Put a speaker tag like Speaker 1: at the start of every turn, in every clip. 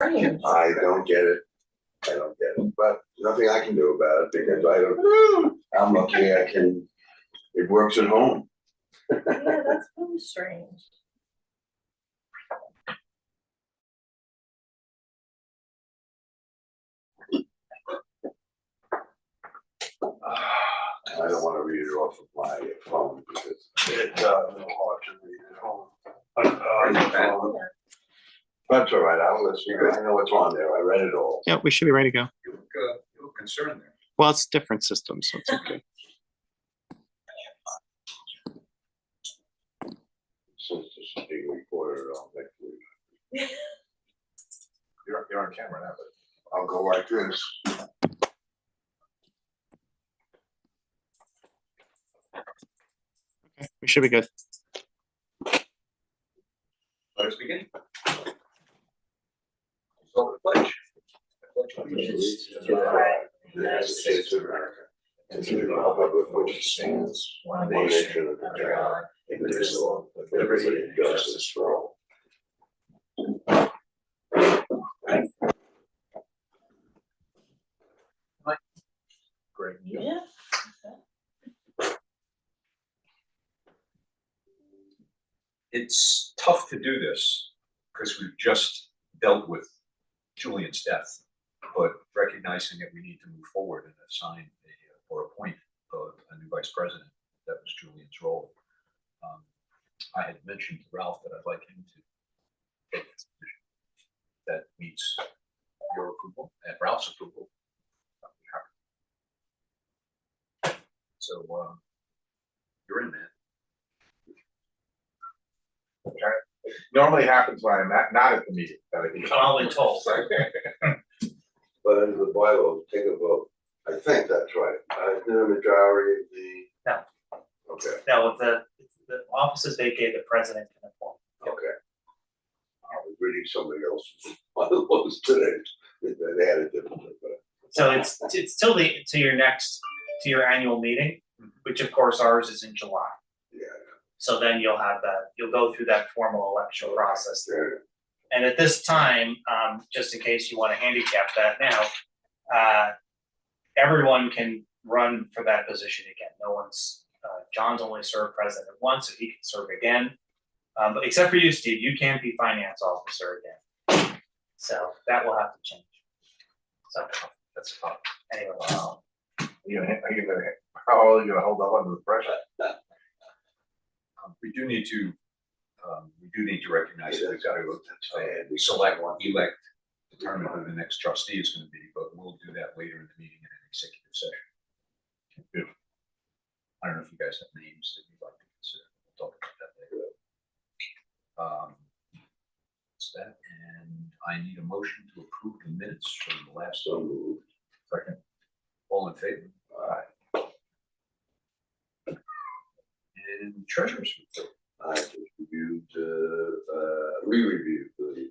Speaker 1: I don't get it. I don't get it, but nothing I can do about it because I don't, I'm lucky it works at home.
Speaker 2: Yeah, that's really strange.
Speaker 1: I don't want to read it off of my phone because it's a little hard to read at home. That's all right, I'll listen. I know what's on there. I read it all.
Speaker 3: Yeah, we should be ready to go.
Speaker 4: You look concerned there.
Speaker 3: Well, it's different systems, so it's okay.
Speaker 1: Since this is being recorded, I'll make it.
Speaker 4: You're on camera now, but
Speaker 1: I'll go like this.
Speaker 3: Okay, we should be good.
Speaker 4: let us begin. So the pledge. I pledge allegiance to the flag of the United States of America and to the republic for which it stands, one nation under God, indivisible, with liberty and justice for all. Great.
Speaker 2: Yeah.
Speaker 4: It's tough to do this because we've just dealt with Julian's death, but recognizing that we need to move forward and assign or appoint a new vice president, that was Julian's role. I had mentioned to Ralph that I'd like him to take this position that meets your approval and Ralph's approval. So you're in, man.
Speaker 5: Okay. Normally happens when I'm not at the meeting. That I think.
Speaker 6: Following toll.
Speaker 1: But under the bylaws, take a vote. I think that's right. The majority of the.
Speaker 6: No.
Speaker 1: Okay,
Speaker 6: No, if the offices vacate, the president can appoint.
Speaker 1: okay. I was reading somebody else's bylaws today. They had it differently, but.
Speaker 6: So it's till to your annual meeting, which of course ours is in July.
Speaker 1: Yeah.
Speaker 6: So then you'll go through that formal election process.
Speaker 1: There.
Speaker 6: And at this time, just in case you want to handicap that now, everyone can run for that position again. No one's, John's only served president once, so he can serve again. But except for you, Steve, you can't be finance officer again. So that will have to change. So
Speaker 4: That's tough.
Speaker 6: anyway.
Speaker 5: How are you gonna hold up under the pressure?
Speaker 4: We do need to recognize that we've got to elect, determine who the next trustee is going to be, but we'll do that later in the meeting in an executive session. Beautiful. I don't know if you guys have names that you'd like to consider. We'll talk about that later. That's that, and I need a motion to approve the minutes from the last.
Speaker 1: So moved.
Speaker 4: Second. All in favor? Aye. And treasurer's report.
Speaker 1: I just reviewed, re-reviewed the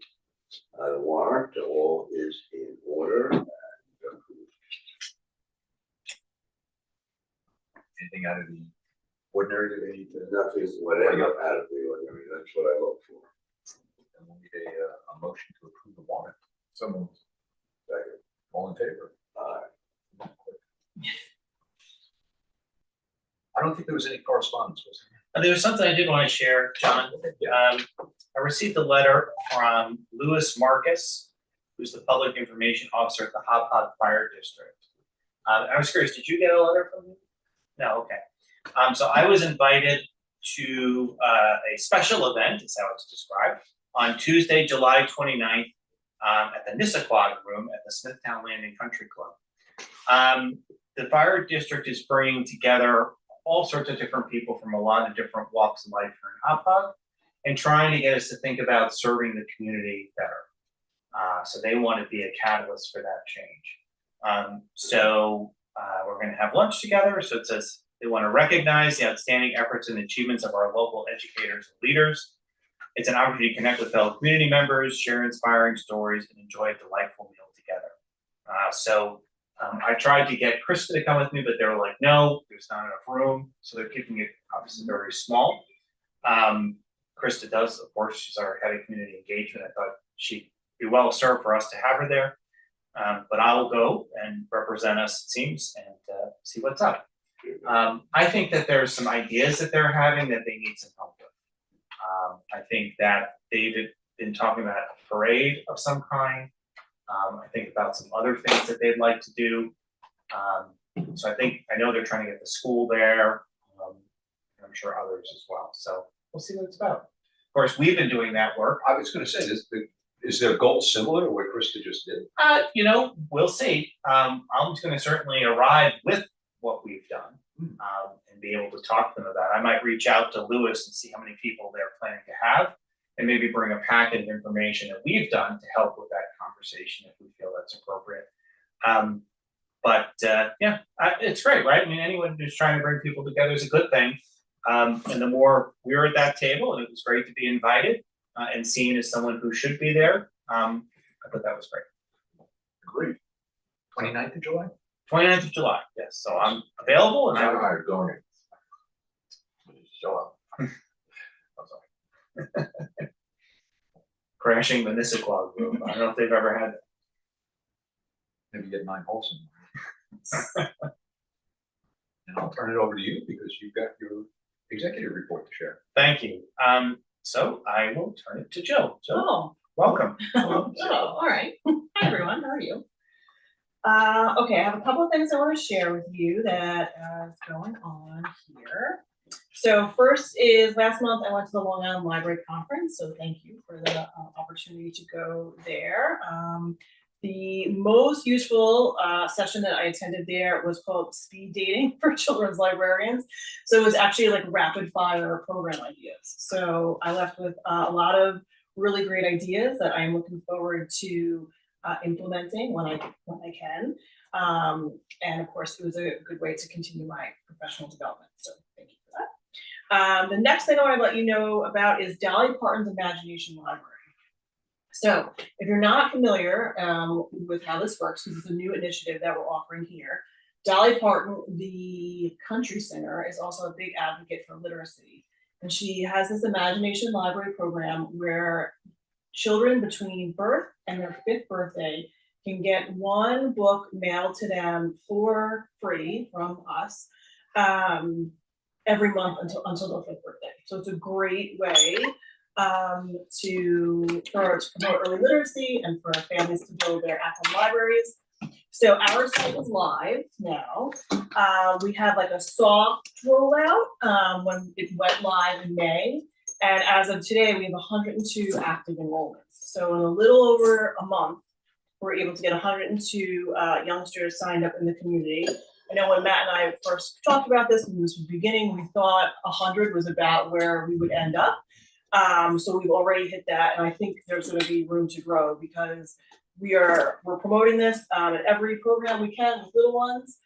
Speaker 1: warrant. All is in order. And
Speaker 4: Anything out of the ordinary that they need to?
Speaker 1: nothing, whatever out of the ordinary. That's what I look for.
Speaker 4: And we'll need a motion to approve the warrant.
Speaker 5: Someone.
Speaker 1: Second.
Speaker 4: All in favor?
Speaker 1: Aye.
Speaker 4: I don't think there was any correspondence, was there?
Speaker 6: There was something I did want to share, John. I received a letter from Louis Marcus, who's the public information officer at the Hauppauge Fire District. I was curious, did you get a letter from him? No, okay. So I was invited to a special event, is how it's described, on Tuesday, July 29th, at the Nissaquag Room at the Smithtown Landing Country Club. The fire district is bringing together all sorts of different people from a lot of different walks of life here in Hauppauge and trying to get us to think about serving the community better. So they want to be a catalyst for that change. So we're going to have lunch together. So it says they want to recognize the outstanding efforts and achievements of our local educators and leaders. It's an opportunity to connect with fellow community members, share inspiring stories, and enjoy a delightful meal together. I tried to get Krista to come with me, but they were like, no, there's not enough room. So they're keeping it obviously very small. Krista does, of course, she's our head of community engagement. I thought she'd be well served for us to have her there. But I'll go and represent us, it seems, and see what's up. I think that there's some ideas that they're having that they need some help with. I think that they've been talking about a parade of some kind. I think about some other things that they'd like to do. So I know they're trying to get the school there. And I'm sure others as well. So we'll see what it's about. Of course, we've been doing that work.
Speaker 4: I was gonna say, is their goal similar to what Krista just did?
Speaker 6: We'll see. I'm gonna certainly arrive with what we've done, and be able to talk to them about it. I might reach out to Lewis and see how many people they're planning to have, and maybe bring a packet of information that we've done to help with that conversation if we feel that's appropriate. It's great, right? I mean, anyone who's trying to bring people together is a good thing. And the more we're at that table, and it was great to be invited and seen as someone who should be there. I thought that was great.
Speaker 4: Great. 29th of July?
Speaker 6: 29th of July, yes. So I'm available and
Speaker 5: I don't know how you're going. Show up.
Speaker 6: I'm sorry. Crashing the Nissequag room. I don't know if they've ever had that.
Speaker 4: Maybe get 9 holes in. And I'll turn it over to you because you've got your executive report to share.
Speaker 6: Thank you. So I will turn it to Jill. Jill,
Speaker 2: Oh,
Speaker 6: welcome.
Speaker 2: all right. Hi, everyone. How are you? Okay, I have a couple of things I want to share with you that is going on here. So first is last month I went to the Long Island Library Conference, so thank you for the opportunity to go there. The most useful session that I attended there was called Speed Dating for Children's Librarians. So it was actually like rapid fire program ideas. So I left with a lot of really great ideas that I'm looking forward to implementing when I can. And of course, it was a good way to continue my professional development. So thank you for that. The next thing I want to let you know about is Dolly Parton's Imagination Library. So if you're not familiar with how this works, because it's a new initiative that we're offering here, Dolly Parton, the country singer, is also a big advocate for literacy. And she has this Imagination Library program where children between birth and their 5th birthday can get one book mailed to them for free from us every month until their 5th birthday. So it's a great way to promote early literacy and for families to build their at-home libraries. So our site is live now. We have like a soft rollout when it went live in May. And as of today, we have 102 active enrollments. So in a little over a month, we're able to get 102 youngsters signed up in the community. I know when Matt and I first talked about this, when this was beginning, we thought 100 was about where we would end up. So we've already hit that, and I think there's going to be room to grow because we're promoting this at every program we can with little ones.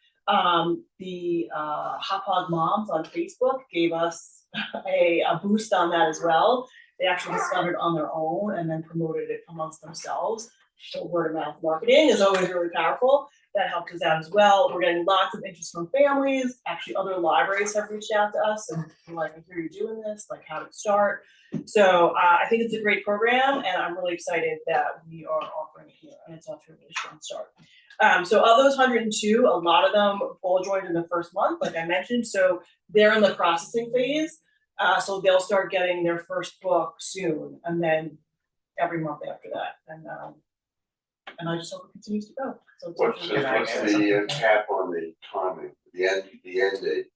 Speaker 2: The Hauppauge moms on Facebook gave us a boost on that as well. They actually discovered on their own and then promoted it amongst themselves. So word of mouth marketing is always really powerful. That helped us out as well. We're getting lots of interest from families. Actually, other libraries have reached out to us and been like, I hear you're doing this, like how to start. So I think it's a great program, and I'm really excited that we are offering it here, and it's off to a really strong start. So of those 102, a lot of them all joined in the first month, like I mentioned. So they're in the processing phase. So they'll start getting their first book soon, and then every month after that. And I just hope it continues to go. So it's
Speaker 1: What's the cap on the timing, the end date?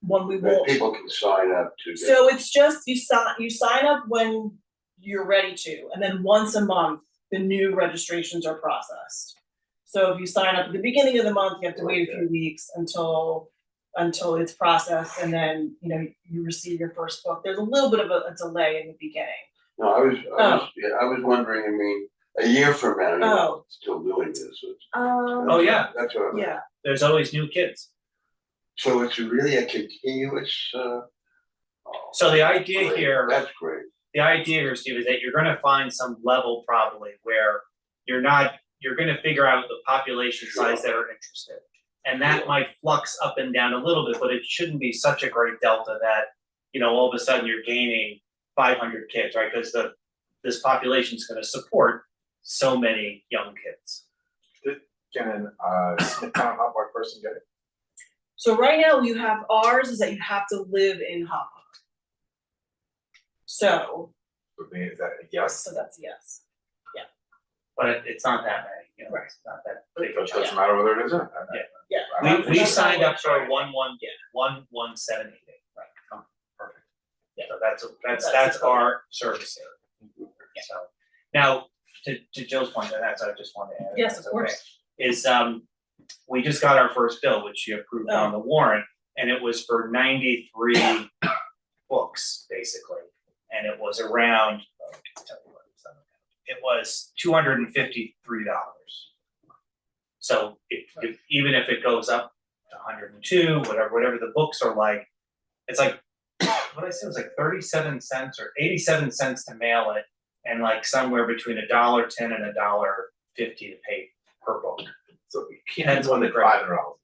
Speaker 2: When we
Speaker 1: That
Speaker 2: will.
Speaker 1: people can sign up to.
Speaker 2: So it's just you sign up when you're ready to, and then once a month the new registrations are processed. So if you sign up at the beginning of the month, you have to wait a few weeks until it's processed, and then you receive your first book. There's a little bit of a delay in the beginning.
Speaker 1: No, I was wondering. I mean, a year from now, you're still doing this.
Speaker 6: Oh yeah,
Speaker 1: That's what I mean.
Speaker 2: Yeah.
Speaker 6: there's always new kids.
Speaker 1: So it's really a continuous.
Speaker 6: So the idea
Speaker 1: great.
Speaker 6: here.
Speaker 1: That's great.
Speaker 6: The idea here, Steve, is that you're gonna find some level probably where you're gonna figure out the population size that are interested. And that might flux up and down a little bit, but it shouldn't be such a great delta that, all of a sudden you're gaining 500 kids, right? Because this population is gonna support so many young kids.
Speaker 5: Can Smithtown Hauppauge person get it?
Speaker 2: So right now, you have, ours is that you have to live in Hauppauge. So,
Speaker 5: Is that a yes?
Speaker 2: so that's a yes.
Speaker 6: But it's not that many, you know,
Speaker 2: Right.
Speaker 6: it's not that big a
Speaker 5: It
Speaker 6: chunk.
Speaker 5: doesn't matter whether it is or not.
Speaker 6: Yeah.
Speaker 2: Yeah.
Speaker 5: I'm
Speaker 6: We
Speaker 5: not-
Speaker 6: signed up for 11788.
Speaker 2: Right.
Speaker 6: Oh, perfect.
Speaker 2: Yeah.
Speaker 6: So that's
Speaker 2: That's
Speaker 6: our service area. So now to Jill's point, and that's what I just wanted to add. if
Speaker 2: Yes,
Speaker 6: that's
Speaker 2: of
Speaker 6: okay,
Speaker 2: course.
Speaker 6: Is we just got our first bill, which you approved on the warrant, and it was for 93 books, basically. And it was around, it was $253. So even if it goes up to 102, whatever the books are like, it's like, what I said was like 37 cents or 87 cents to mail it, and like somewhere between $1.10 and $1.50 to pay per book.
Speaker 5: So you can't
Speaker 6: Depends
Speaker 5: have
Speaker 6: on
Speaker 5: one
Speaker 6: the
Speaker 5: that's
Speaker 6: grade.
Speaker 5: $500.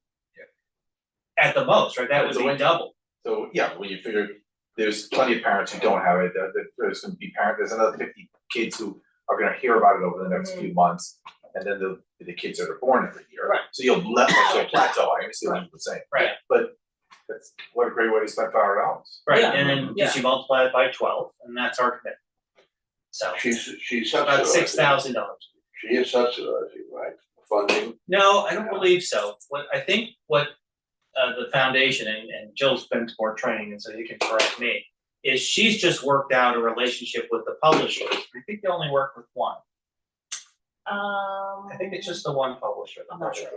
Speaker 6: At the most, right? That would
Speaker 5: So
Speaker 6: be
Speaker 5: when-
Speaker 6: double.
Speaker 5: So, yeah, when you figure, there's plenty of parents who don't have it, there's gonna be there's another 50 kids who are gonna hear about it over the next few months. And then the kids that are born every year.
Speaker 2: Right.
Speaker 5: So you'll plateau, I understand what you're saying.
Speaker 6: Right.
Speaker 5: But that's, what a great way to spend $500.
Speaker 6: Right,
Speaker 2: Yeah.
Speaker 6: and then just you multiply it by 12, and that's our commitment. So
Speaker 1: She's
Speaker 6: about
Speaker 1: subsidizing.
Speaker 6: $6,000.
Speaker 1: She is subsidizing, right, funding.
Speaker 6: No, I don't believe so. What the foundation, and Jill's been to more training, and so you can correct me, is she's just worked out a relationship with the publishers. I think they only work with one. I think it's just the one publisher.
Speaker 2: I'm not sure.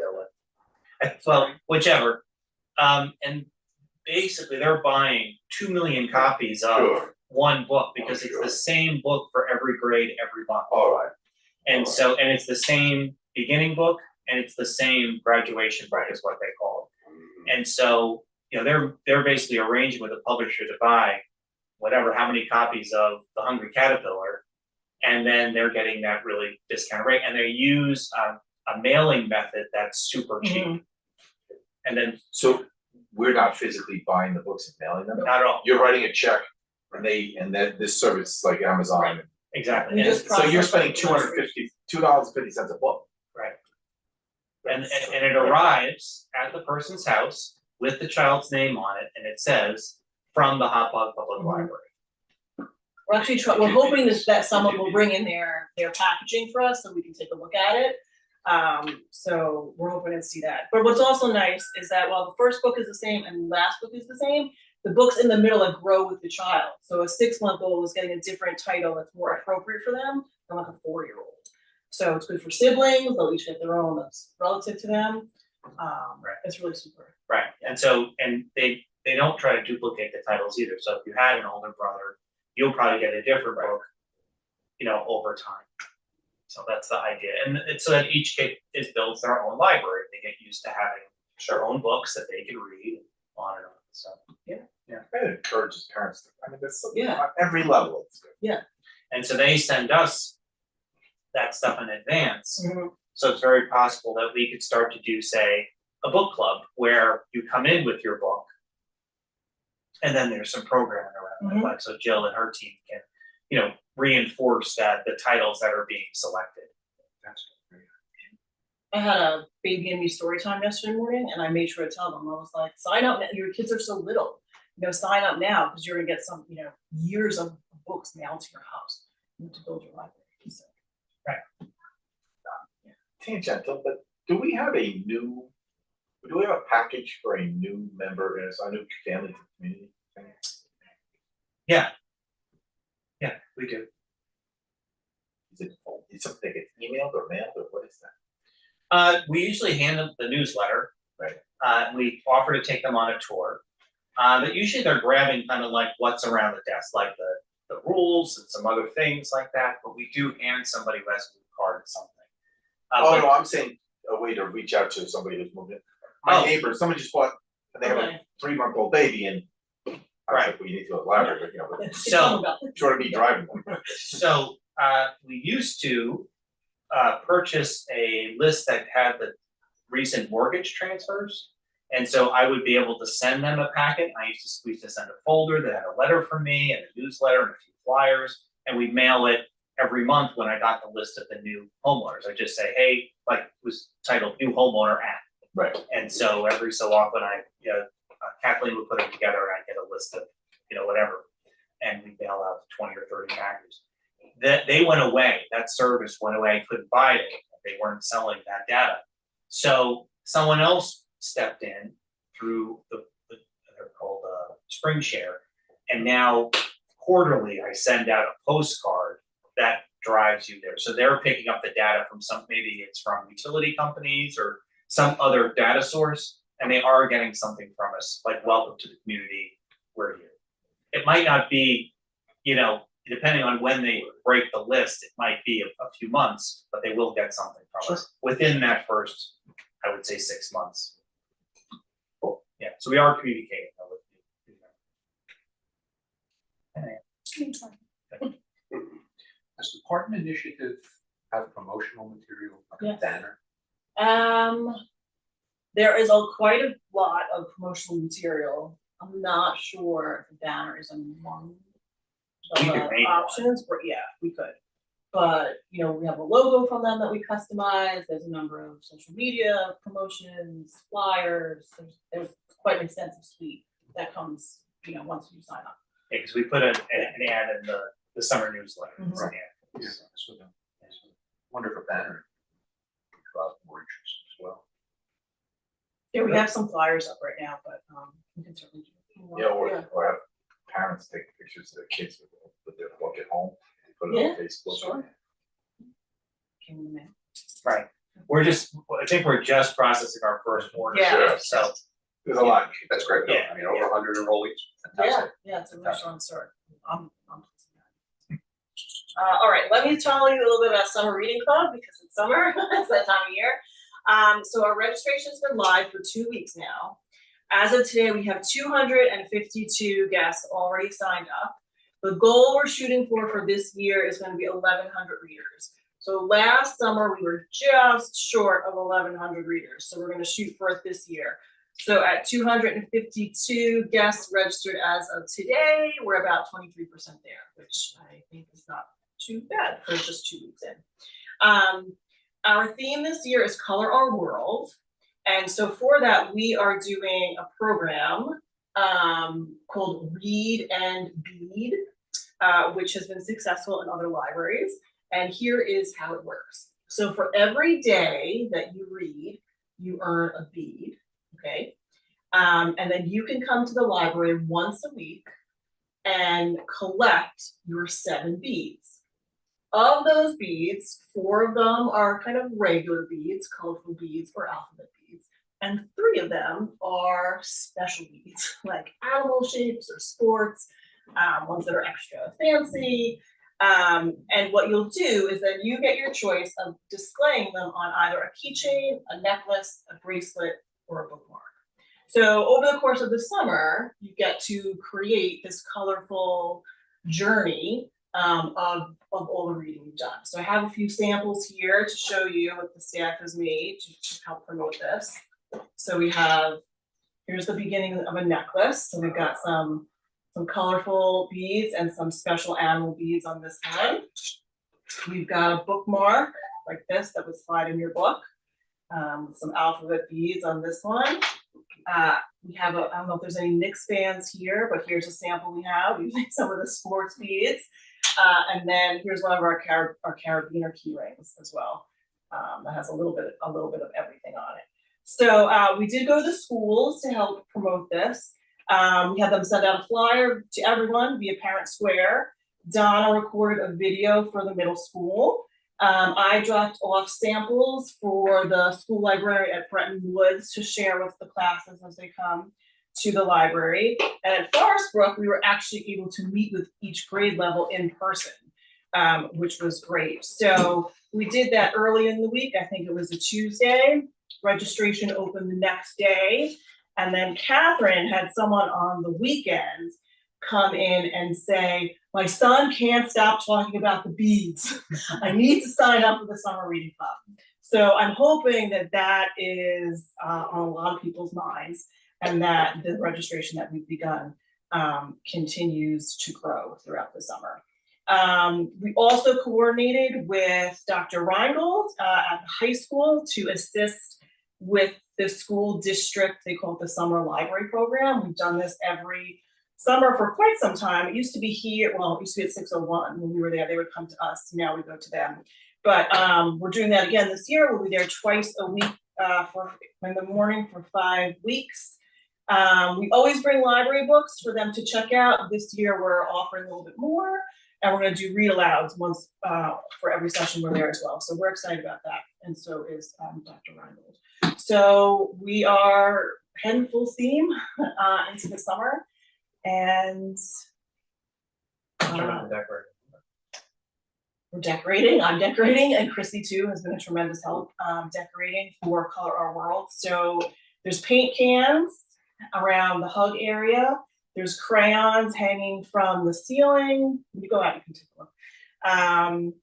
Speaker 6: Well, whichever. And basically, they're buying 2 million copies of
Speaker 1: Sure.
Speaker 6: one book because it's
Speaker 1: Sure.
Speaker 6: the same book for every grade, every month.
Speaker 1: All right.
Speaker 6: And so, and it's the same beginning book and it's the same graduation book is what they call it. And so, you know, they're basically arranging with the publisher to buy whatever, how many copies of The Hungry Caterpillar. And then they're getting that really discount rate, and they use a mailing method that's super cheap.
Speaker 2: Mhm.
Speaker 6: And then,
Speaker 5: So we're not physically buying the books and mailing them?
Speaker 6: not at all,
Speaker 5: You're writing a check and then this service is like Amazon.
Speaker 2: Right.
Speaker 6: exactly.
Speaker 2: We
Speaker 6: And-
Speaker 2: just
Speaker 5: So you're
Speaker 2: process
Speaker 5: spending
Speaker 2: the
Speaker 5: $250 a book.
Speaker 6: Right. And it arrives at the person's house with the child's name on it, and it says, from the Hauppauge Public
Speaker 2: Mhm.
Speaker 6: Library.
Speaker 2: We're actually we're hoping that someone will bring in their packaging for us so we can take a look at it. So we're hoping to see that. But what's also nice is that while the first book is the same and the last book is the same, the books in the middle like grow with the child. So a 6-month-old is getting a different title that's more appropriate for them than like a 4-year-old. So it's good for siblings, they'll each get their own that's relative to them.
Speaker 6: Right.
Speaker 2: It's really super.
Speaker 6: Right, and so, and they don't try to duplicate the titles either, so if you had an older brother, you'll probably get a different book, you know, over time. So that's the idea, and it's so that each kid builds their own library, they get used to having their own books that they can read, on and on, so, yeah.
Speaker 5: It encourages parents to, I mean, that's
Speaker 2: Yeah.
Speaker 5: on every level, it's good.
Speaker 6: And so they send us that stuff in advance,
Speaker 2: Mhm.
Speaker 6: so it's very possible that we could start to do, say, a book club, where you come in with your book, and then there's some programming around it,
Speaker 2: Mhm.
Speaker 6: like, so Jill and her team can, you know, reinforce that the titles that are being selected.
Speaker 5: That's great.
Speaker 2: I had a baby and me story time yesterday morning, and I made sure to tell them, I was like, sign up, your kids are so little, you know, sign up now, because you're gonna get some, you know, years of books mailed to your house. You need to build your library. So,
Speaker 5: Tangential, but do we have a package for a new member, and a new family to the community thing?
Speaker 6: Yeah, we do.
Speaker 5: Is something that gets emailed or mailed, or what is that?
Speaker 6: We usually hand them the newsletter.
Speaker 5: Right.
Speaker 6: We offer to take them on a tour. But usually they're grabbing kind of like what's around the desk, like the rules and some other things like that, but we do hand somebody who has a card or something.
Speaker 5: Oh,
Speaker 6: But-
Speaker 5: no, I'm saying a way to reach out to somebody who's moving in. My
Speaker 6: Oh.
Speaker 5: neighbor, somebody just bought, and they have a
Speaker 2: Okay.
Speaker 5: 3-month-old baby, and I was
Speaker 6: Right.
Speaker 5: like, well, you need to go to the library, but, you know, but
Speaker 2: it's
Speaker 6: So-
Speaker 2: all about this.
Speaker 5: short of me driving them.
Speaker 6: So, we used to, purchase a list that had the recent mortgage transfers. And so I would be able to send them a packet. We used to send a folder that had a letter from me and a newsletter and a few flyers, and we'd mail it every month when I got the list of the new homeowners, I just say, hey, like, it was titled new homeowner app.
Speaker 5: Right.
Speaker 6: And so every so often Kathleen would put them together and I get a list of, whatever. And we mail out 20 or 30 packets. That they went away, that service went away, couldn't buy it, they weren't selling that data. So someone else stepped in through they're called Spring Share. And now quarterly, I send out a postcard that drives you there. So they're picking up the data from maybe it's from utility companies or some other data source, and they are getting something from us, like welcome to the community, we're here. It might not be, depending on when they break the list, it might be a few months, but they will get something from us within that first, I would say, 6 months. Cool. Yeah, so we are communicating with you.
Speaker 4: Does the Department Initiative have promotional material, like a
Speaker 2: Yes.
Speaker 4: banner?
Speaker 2: There is quite a lot of promotional material. I'm not sure if the banner is among
Speaker 6: We could
Speaker 2: the
Speaker 6: make one.
Speaker 2: options, but yeah, we could. But, we have a logo from them that we customize. There's a number of social media promotions, flyers. There's quite an extensive suite that comes, once you sign up.
Speaker 6: Yeah, because we put an ad in the summer newsletter.
Speaker 2: Mhm.
Speaker 6: So,
Speaker 4: Yeah, so wonder if a banner could draw more interest as well.
Speaker 2: Yeah, we have some flyers up right now, but we can certainly do it.
Speaker 5: Yeah, or have parents take pictures of their kids with their book at home and put it on Facebook.
Speaker 2: Sure. Came in the mail.
Speaker 6: Right. I think we're just processing our first order.
Speaker 2: Yeah.
Speaker 6: So,
Speaker 5: There's a lot.
Speaker 4: That's great, though.
Speaker 6: Yeah,
Speaker 4: I mean, over 100 enrollees.
Speaker 2: Yeah,
Speaker 4: Fantastic.
Speaker 2: yeah, it's a really strong start. I'm all right, let me tell you a little bit about Summer Reading Club because it's summer, it's that time of year. So our registration's been live for 2 weeks now. As of today, we have 252 guests already signed up. The goal we're shooting for this year is going to be 1,100 readers. So last summer, we were just short of 1,100 readers. So we're going to shoot for it this year. So at 252 guests registered as of today, we're about 23% there, which I think is not too bad for just 2 weeks in. Our theme this year is Color Our World. And so for that, we are doing a program called Read and Bead, which has been successful in other libraries. And here is how it works. So for every day that you read, you earn a bead, okay? And then you can come to the library once a week and collect your 7 beads. Of those beads, 4 of them are kind of regular beads, colorful beads, or alphabet beads. And 3 of them are special beads, like animal shapes or sports, ones that are extra fancy. And what you'll do is then you get your choice of displaying them on either a keychain, a necklace, a bracelet, or a bookmark. So over the course of the summer, you get to create this colorful journey of all the reading you've done. So I have a few samples here to show you what the staff has made to help promote this. So here's the beginning of a necklace. So we've got some colorful beads and some special animal beads on this one. We've got a bookmark like this that would slide in your book. Some alphabet beads on this one. We have I don't know if there's any Knicks fans here, but here's a sample we have using some of the sports beads. And then here's one of our carabiner key rings as well. That has a little bit of everything on it. So we did go to the schools to help promote this. We had them send out a flyer to everyone via Parent Square. Donna recorded a video for the middle school. I dropped off samples for the school library at Bretton Woods to share with the classes as they come to the library. And at Forest Brook, we were actually able to meet with each grade level in person, which was great. So we did that early in the week. I think it was a Tuesday. Registration opened the next day. And then Catherine had someone on the weekend come in and say, my son can't stop talking about the beads. I need to sign up for the Summer Reading Club. So I'm hoping that that is on a lot of people's minds and that the registration that we've begun continues to grow throughout the summer. We also coordinated with Dr. Reingold at the high school to assist with the school district, they call it the summer library program. We've done this every summer for quite some time. It used to be here, well, it used to be at 601 when we were there, they would come to us, now we go to them. But we're doing that again this year. We'll be there twice a week for in the morning for 5 weeks. We always bring library books for them to check out. This year we're offering a little bit more, and we're going to do read alouds once for every session we're there as well. So we're excited about that, and so is Dr. Reingold. So we are heading full steam into the summer, and we're decorating. I'm decorating, and Chrissy too has been a tremendous help decorating for Color Our World. So there's paint cans around the hug area. There's crayons hanging from the ceiling. When you go out, you can take a look.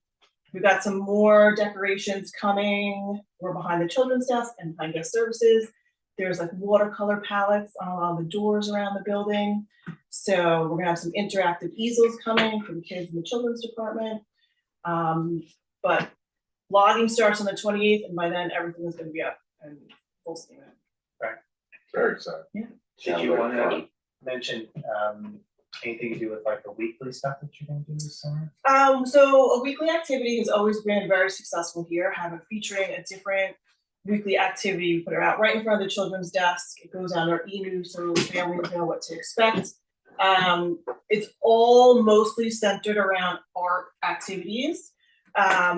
Speaker 2: We've got some more decorations coming. We're behind the children's desk and behind guest services. There's like watercolor palettes on the doors around the building. So we're gonna have some interactive easels coming for the kids in the children's department. But logging starts on the 28th, and by then everything is gonna be up and full steam in.
Speaker 5: Very exciting.
Speaker 6: Did
Speaker 1: Sounds
Speaker 6: you
Speaker 1: like
Speaker 6: want
Speaker 1: fun.
Speaker 6: to mention anything to do with like the weekly stuff that you're gonna do this summer?
Speaker 2: So a weekly activity has always been very successful here, featuring a different weekly activity. We put it out right in front of the children's desk. It goes on our e-news so families know what to expect. It's all mostly centered around art activities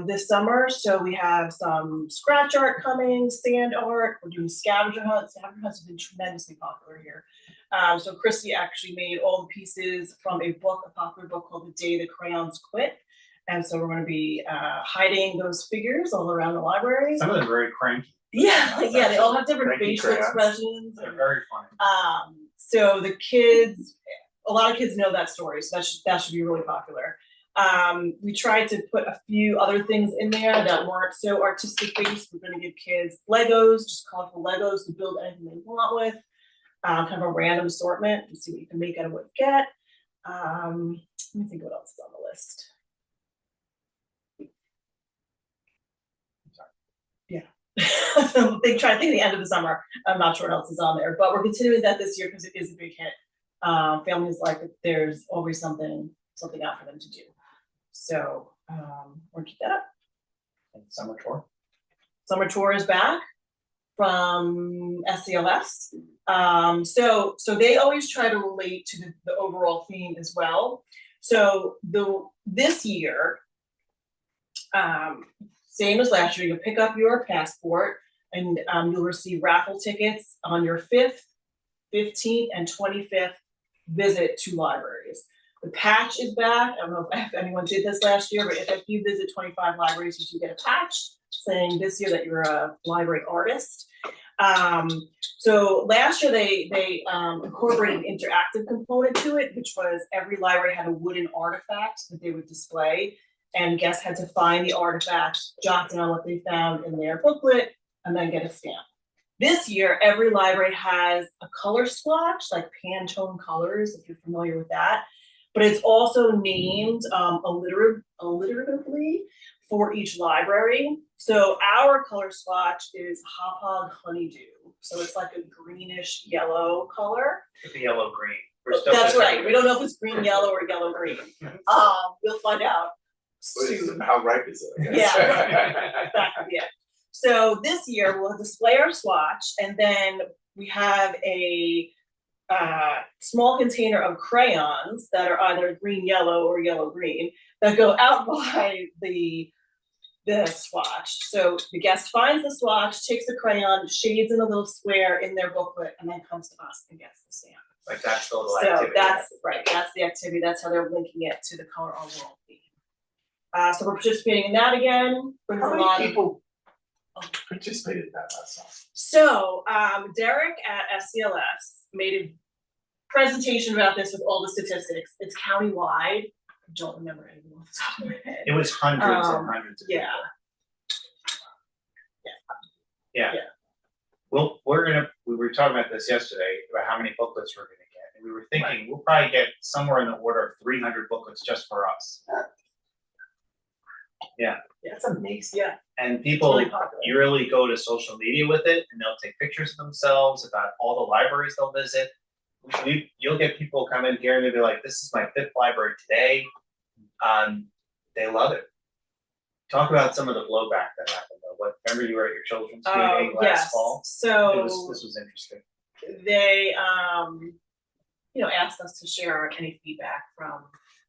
Speaker 2: this summer. So we have some scratch art coming, sand art. We're doing scavenger hunts. Scavenger hunts have been tremendously popular here. So Christy actually made all the pieces from a popular book called The Day the Crayons Quit. And so we're going to be hiding those figures all around the library.
Speaker 6: Some of them are very cranky.
Speaker 2: Yeah, they all have different
Speaker 5: Cranky
Speaker 2: facial
Speaker 5: crayons.
Speaker 2: expressions.
Speaker 6: They're very funny.
Speaker 2: So the kids, a lot of kids know that story, so that should be really popular. We tried to put a few other things in there that weren't so artistic based. We're going to give kids Legos, just colorful Legos to build anything they want with, kind of a random assortment and see what you can make out of what you get. Let me think what else is on the list. They try to think the end of the summer. I'm not sure what else is on there, but we're continuing that this year because it is a big hit. Families like it, there's always something out for them to do. So we'll keep that up.
Speaker 6: And summer tour.
Speaker 2: Summer tour is back from SCLS. So they always try to relate to the overall theme as well. So this year, same as last year, you'll pick up your passport and you'll receive raffle tickets on your 5th, 15th, and 25th visit to libraries. The patch is back. I don't know if anyone did this last year, but if you visit 25 libraries, you do get a patch saying this year that you're a library artist. So last year they incorporated an interactive component to it, which was every library had a wooden artifact that they would display, and guests had to find the artifact, jot down what they found in their booklet, and then get a stamp. This year, every library has a color swatch, like Pantone colors, if you're familiar with that. But it's also named alliteratively for each library. So our color swatch is Hauppauge Honeydew. So it's like a greenish yellow color.
Speaker 6: With the yellow green.
Speaker 2: That's right. We don't know if it's green yellow or yellow green. We'll find out soon.
Speaker 5: How ripe is it? I guess?
Speaker 2: Yeah. That could be it. So this year we'll display our swatch, and then we have a small container of crayons that are either green yellow or yellow green that go out by the swatch. So the guest finds the swatch, takes the crayon, shades in a little square in their booklet, and then comes to us and gets the stamp.
Speaker 6: Like that's the little
Speaker 2: So
Speaker 6: activity.
Speaker 2: that's right. That's the activity. That's how they're linking it to the Color Our World theme. So we're participating in that again. Brings
Speaker 5: How
Speaker 2: a
Speaker 5: many
Speaker 2: lot
Speaker 5: people participated in that last time?
Speaker 2: So Derek at SCLS made a presentation about this with all the statistics. It's countywide. I don't remember anything off the top of my head.
Speaker 6: It was hundreds and hundreds of people. Yeah. Well, we were talking about this yesterday, about how many booklets we're gonna get. And we were thinking we'll probably get somewhere in the order of 300 booklets just for us. That's amazing.
Speaker 2: Yeah,
Speaker 6: And
Speaker 2: it's
Speaker 6: people
Speaker 2: really popular.
Speaker 6: really go to social media with it, and they'll take pictures of themselves about all the libraries they'll visit. You'll get people come in here and they'll be like, this is my 5th library today. They love it. Talk about some of the blowback that happened though. Remember you were at your children's meeting last
Speaker 2: Yes,
Speaker 6: fall?
Speaker 2: so.
Speaker 6: This was interesting.
Speaker 2: They, asked us to share any feedback from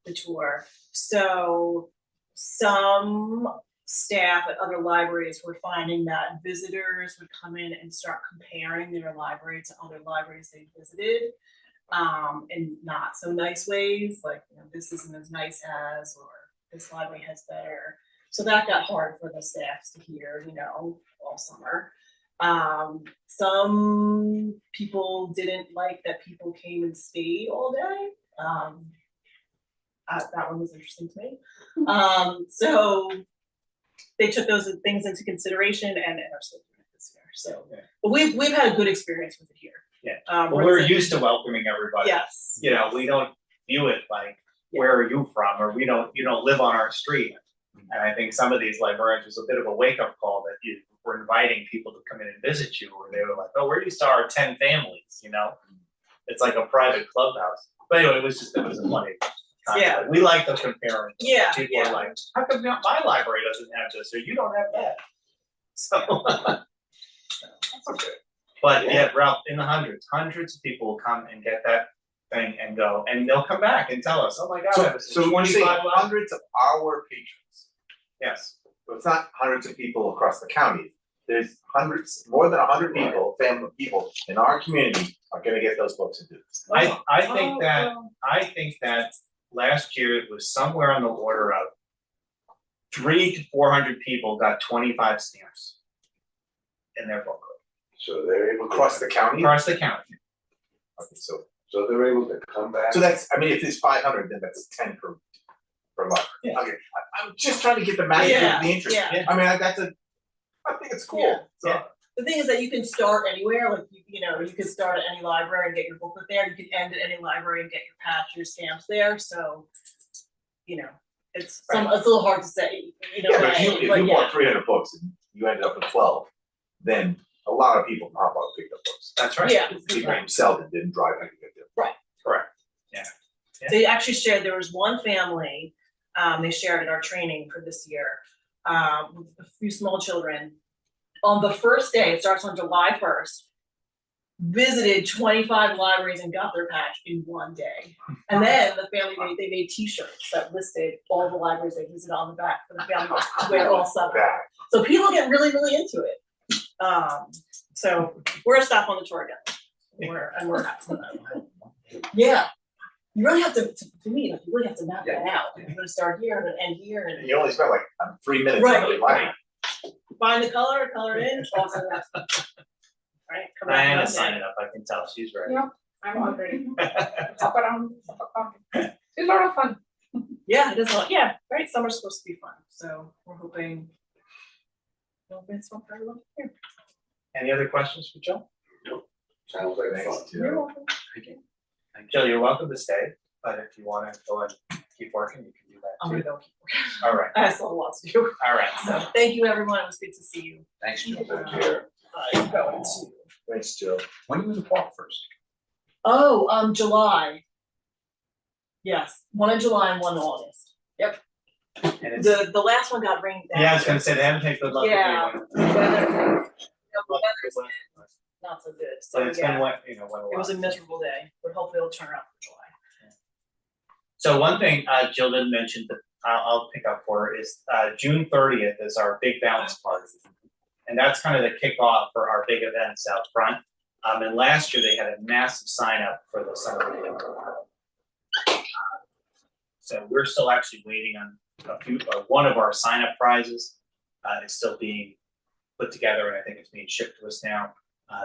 Speaker 2: the tour. So some staff at other libraries were finding that visitors would come in and start comparing their library to other libraries they visited, in not so nice ways, like, this isn't as nice as, or this library has better. So that got hard for the staffs to hear, all summer. Some people didn't like that people came and stayed all day. That one was interesting to me. So they took those things into consideration and are still doing it this year. So, but we've had a good experience with it here.
Speaker 6: Yeah. Well, we're used to welcoming everybody.
Speaker 2: Yes.
Speaker 6: We don't view it like, where are you from? Or you don't live on our street. And I think some of these librarians was a bit of a wake-up call that you were inviting people to come in and visit you, where they were like, oh, we're used to our 10 families, It's like a private clubhouse. But anyway, it was a funny concept.
Speaker 2: Yeah.
Speaker 6: We like the comparing.
Speaker 2: Yeah,
Speaker 6: People
Speaker 2: yeah.
Speaker 6: are like, how come my library doesn't have this, or you don't have that? So that's okay. But yeah, Ralph, in the hundreds of people will come and get that thing and go, and they'll come back and tell us, oh my God, I was
Speaker 5: So you say
Speaker 6: 25 libraries.
Speaker 5: hundreds of our patrons.
Speaker 6: Yes.
Speaker 5: So it's not hundreds of people across the county. There's more than 100 people, family people in our community are gonna get those books and do this.
Speaker 6: I think that last year it was somewhere on the order of 300 to 400 people got 25 stamps in their book
Speaker 1: So they're able to.
Speaker 5: Across the county?
Speaker 6: across the county.
Speaker 5: Okay, so
Speaker 1: they're able to come back.
Speaker 5: So that's, if it's 500, then that's 10 per library.
Speaker 6: Yeah.
Speaker 5: Okay, I'm just trying to get the magnitude of the interest.
Speaker 2: Yeah.
Speaker 5: I think it's cool.
Speaker 2: Yeah.
Speaker 5: So,
Speaker 6: Yeah.
Speaker 2: The thing is that you can start anywhere, like, you can start at any library and get your booklet there, you can end at any library and get your patch, your stamps there, so, it's a little hard to say,
Speaker 5: Yeah, but if you
Speaker 2: but yeah.
Speaker 5: bought 300 books and you ended up with 12, then a lot of people pop up and pick up books.
Speaker 6: That's right.
Speaker 2: Yeah.
Speaker 5: People themselves that didn't drive back to get them.
Speaker 6: Correct.
Speaker 2: They actually shared, there was one family, they shared at our training for this year, with a few small children. On the first day, it starts on July 1st, visited 25 libraries and got their patch in one day. And then the family they made t-shirts that listed all the libraries they visited on the back for the family to wear all summer.
Speaker 5: Back.
Speaker 2: So people get really, really into it. So we're gonna stop on the tour again. We're happy. Yeah. You really have to me, like, you really have to map that out. You're gonna start here and then end here
Speaker 5: And
Speaker 2: and
Speaker 5: you only spent like 3 minutes.
Speaker 2: Right,
Speaker 5: on the
Speaker 2: right.
Speaker 5: line.
Speaker 2: find the color it in, toss it out. Right, come back
Speaker 6: Diana's
Speaker 2: Monday.
Speaker 6: signing up, I can tell, she's ready.
Speaker 7: Yeah. I'm all ready. Hop around, have a coffee. It's a lot of fun.
Speaker 2: Yeah, it is a lot, yeah, right, summer's supposed to be fun, so we're hoping. It's fun for everyone here.
Speaker 6: Any other questions for Jill?
Speaker 1: Sounds like fun.
Speaker 2: You're welcome.
Speaker 6: Jill, you're welcome to stay, but if you wanna go and keep working, you can do
Speaker 2: I'm
Speaker 6: that
Speaker 2: gonna
Speaker 6: too.
Speaker 2: go keep working.
Speaker 6: All right,
Speaker 2: I still have lots to do,
Speaker 6: all right,
Speaker 2: so thank you, everyone, it was good to see you.
Speaker 4: Thanks, Jill.
Speaker 1: Take care.
Speaker 2: I'm going to.
Speaker 5: Thanks, Jill.
Speaker 4: When was the park first?
Speaker 2: Oh, July. Yes, one in July and one in August.
Speaker 6: and it's,
Speaker 2: The last one got rained down.
Speaker 6: yeah, I was gonna say, they haven't taken good luck with
Speaker 2: Yeah.
Speaker 6: anyone.
Speaker 2: The weather's been not so good, so
Speaker 6: But it's been
Speaker 2: yeah,
Speaker 6: wet, wet a
Speaker 2: it was a
Speaker 6: lot.
Speaker 2: miserable day, but hopefully it'll turn out for July.
Speaker 6: So one thing Jill didn't mention, but I'll pick up for her is June 30th is our big bounce party. And that's kind of the kickoff for our big events out front. And last year they had a massive sign up for the summer reading. So we're still actually waiting on one of our sign up prizes. It's still being put together and I think it's being shipped to us now.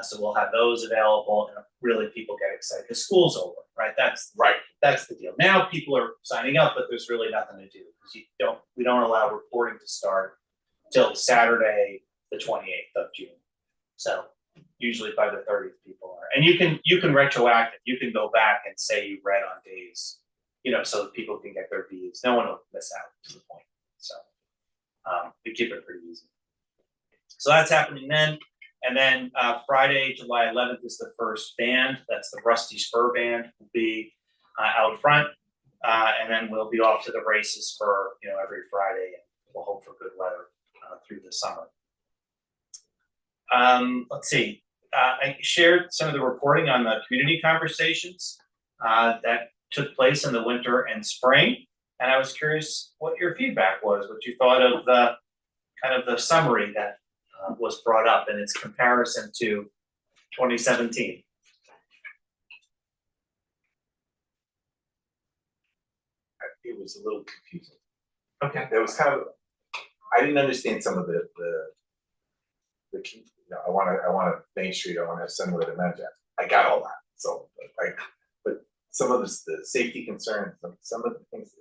Speaker 6: So we'll have those available and really people get excited. The school's over, right? That's the deal. Now people are signing up, but there's really nothing to do because we don't allow reporting to start till Saturday, the 28th of June. So usually by the 30th people are, and you can retroactive, you can go back and say you read on days, so that people can get their beads. No one will miss out to the point. So We keep it pretty easy. So that's happening then. And then Friday, July 11th is the first band. That's the Rusty Spur Band. Will be out front. And then we'll be off to the races for, every Friday. And we'll hope for good weather through the summer. Let's see. I shared some of the reporting on the community conversations that took place in the winter and spring. And I was curious what your feedback was, what you thought of the kind of the summary that was brought up in its comparison to 2017.
Speaker 5: It was a little confusing.
Speaker 6: Okay.
Speaker 5: There was kind of, I didn't understand some of the key, I want Main Street, I want to have similar to Manchester. I got all that, so, but some of the safety concerns, some of the things,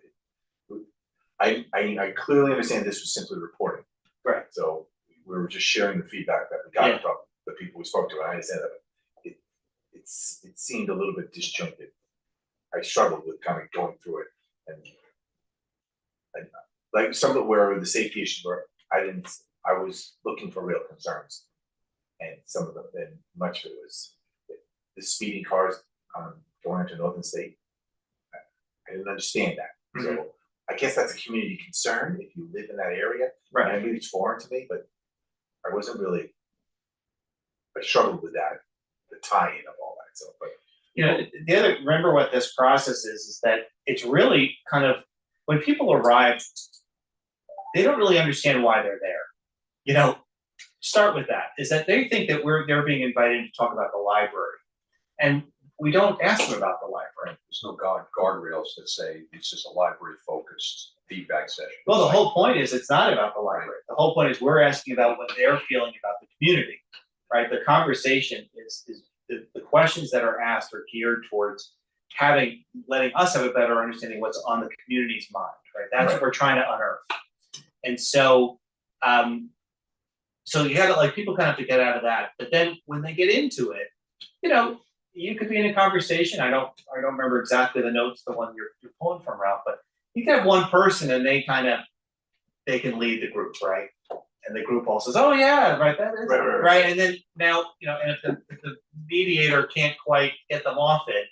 Speaker 5: I clearly understand this was simply reporting.
Speaker 6: Right.
Speaker 5: So we were just sharing the feedback that we got
Speaker 6: Yeah.
Speaker 5: from the people we spoke to, and I understand that, but it seemed a little bit disjointed. I struggled with kind of going through it, and like some of where the safety issues were, I was looking for real concerns. And some of them, and much of it was the speeding cars going into Northern State. I didn't understand that. So I guess that's a community concern if you live in that area.
Speaker 6: Right.
Speaker 5: And maybe it's foreign to me, but I struggled with that, the tie-in of all that. So, but
Speaker 6: remember what this process is that it's really kind of, when people arrive, they don't really understand why they're there. Start with that, is that they think that they're being invited to talk about the library. And we don't ask them about the library.
Speaker 4: There's no guardrails that say it's just a library-focused feedback session.
Speaker 6: Well, the whole point is it's not about the library. The whole point is we're asking about what they're feeling about the community, right? The conversation is the questions that are asked are geared towards letting us have a better understanding what's on the community's mind, right? That's what we're trying to unearth. And so, so you gotta, people kind of have to get out of that. But then when they get into it, you could be in a conversation. I don't remember exactly the notes, the one you're pulling from, Ralph, but you can have one person and they can lead the group, right? And the group all says, "Oh yeah, right, that is right." And then now, and if the mediator can't quite get them off it,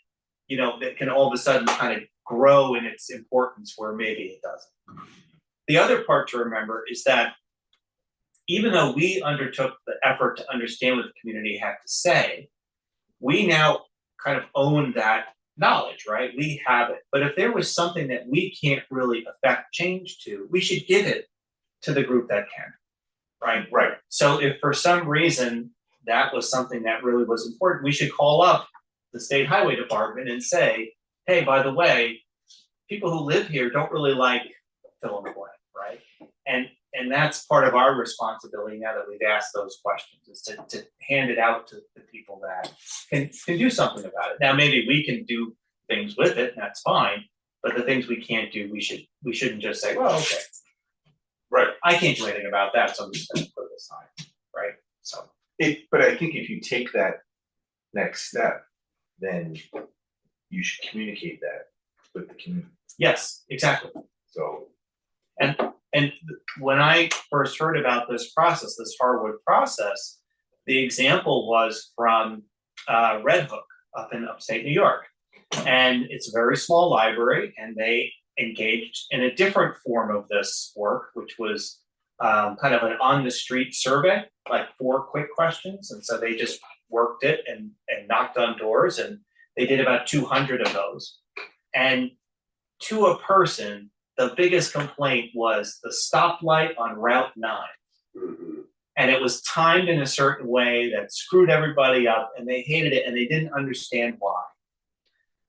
Speaker 6: that can all of a sudden kind of grow in its importance where maybe it doesn't. The other part to remember is that even though we undertook the effort to understand what the community had to say, we now kind of own that knowledge, right? We have it. But if there was something that we can't really affect change to, we should give it to the group that can, right?
Speaker 5: Right.
Speaker 6: So if for some reason that was something that really was important, we should call up the state highway department and say, "Hey, by the way, people who live here don't really like fill in the blank," right? And that's part of our responsibility now that we've asked those questions, is to hand it out to the people that can do something about it. Now, maybe we can do things with it, and that's fine, but the things we can't do, we shouldn't just say, "Well, okay.
Speaker 5: Right.
Speaker 6: I can't do anything about that, so I'm just gonna put it aside," right? So
Speaker 5: but I think if you take that next step, then you should communicate that with the community.
Speaker 6: yes, exactly.
Speaker 5: So
Speaker 6: And when I first heard about this process, this Harwood process, the example was from Red Hook up in upstate New York. And it's a very small library, and they engaged in a different form of this work, which was kind of an on-the-street survey, like 4 quick questions. And so they just worked it and knocked on doors, and they did about 200 of those. And to a person, the biggest complaint was the stoplight on Route 9.
Speaker 1: Mm-hmm.
Speaker 6: And it was timed in a certain way that screwed everybody up, and they hated it, and they didn't understand why.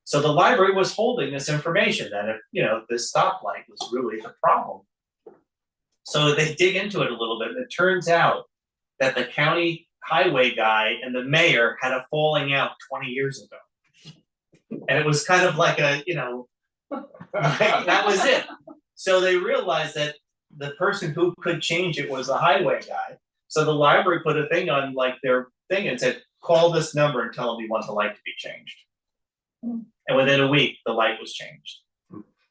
Speaker 6: So the library was holding this information that if, this stoplight was really the problem. So they dig into it a little bit, and it turns out that the county highway guy and the mayor had a falling out 20 years ago. And it was kind of like that was it. So they realized that the person who could change it was the highway guy. So the library put a thing on their thing and said, "Call this number and tell them you want the light to be changed." And within a week, the light was changed.